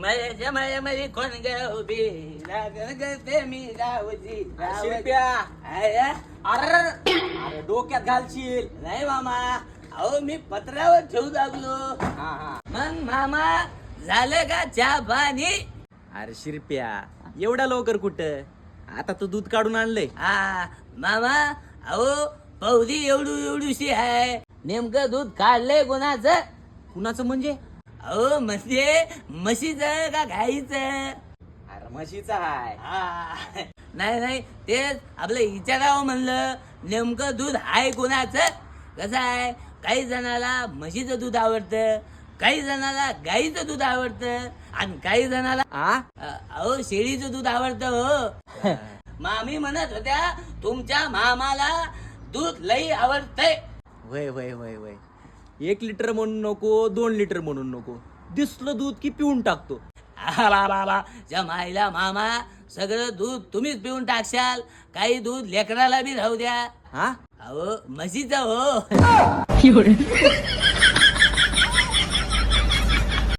माझ्या मायामध्ये कोण गावबी लागण करते मी गावची शिरप्या आया? अरे डोक्यात घालशील. नाही मामा, अहो मी पत्रावर ठेवू लागलो. हा मग मामा झालं का चहा पाणी? अरे शिरप्या एवढ्या लवकर कुठं, आता तू दूध काढून आणलंय. हा मामा, अहो पौधी एवढूशी आहे. नेमकं दूध काढलंय कोणाचं? कुणाचं म्हणजे? अहो म्हणजे म्हशीचं का गाईचं? अरे म्हशीचा हाय. नाही तेच आपलं विचारावं म्हणलं, नेमकं दूध आहे कोणाचं? कसं आहे, काही जणाला म्हशीचं दूध आवडतं, काही जणाला गाईचं दूध आवडतं, आणि काही जणाला अहो शेळीचं दूध आवडतं. हो मामी म्हणत होत्या तुमच्या मामाला दूध लई आवडतंय. वय वय वय वय 1 लिटर म्हणून नको, 2 लिटर म्हणून नको, दिसलं दूध की पिऊन टाकतो. माईला मामा, सगळं दूध तुम्हीच पिऊन टाकशाल, काही दूध लेकराला बी राहू द्या. हा अहो म्हशीचं हो.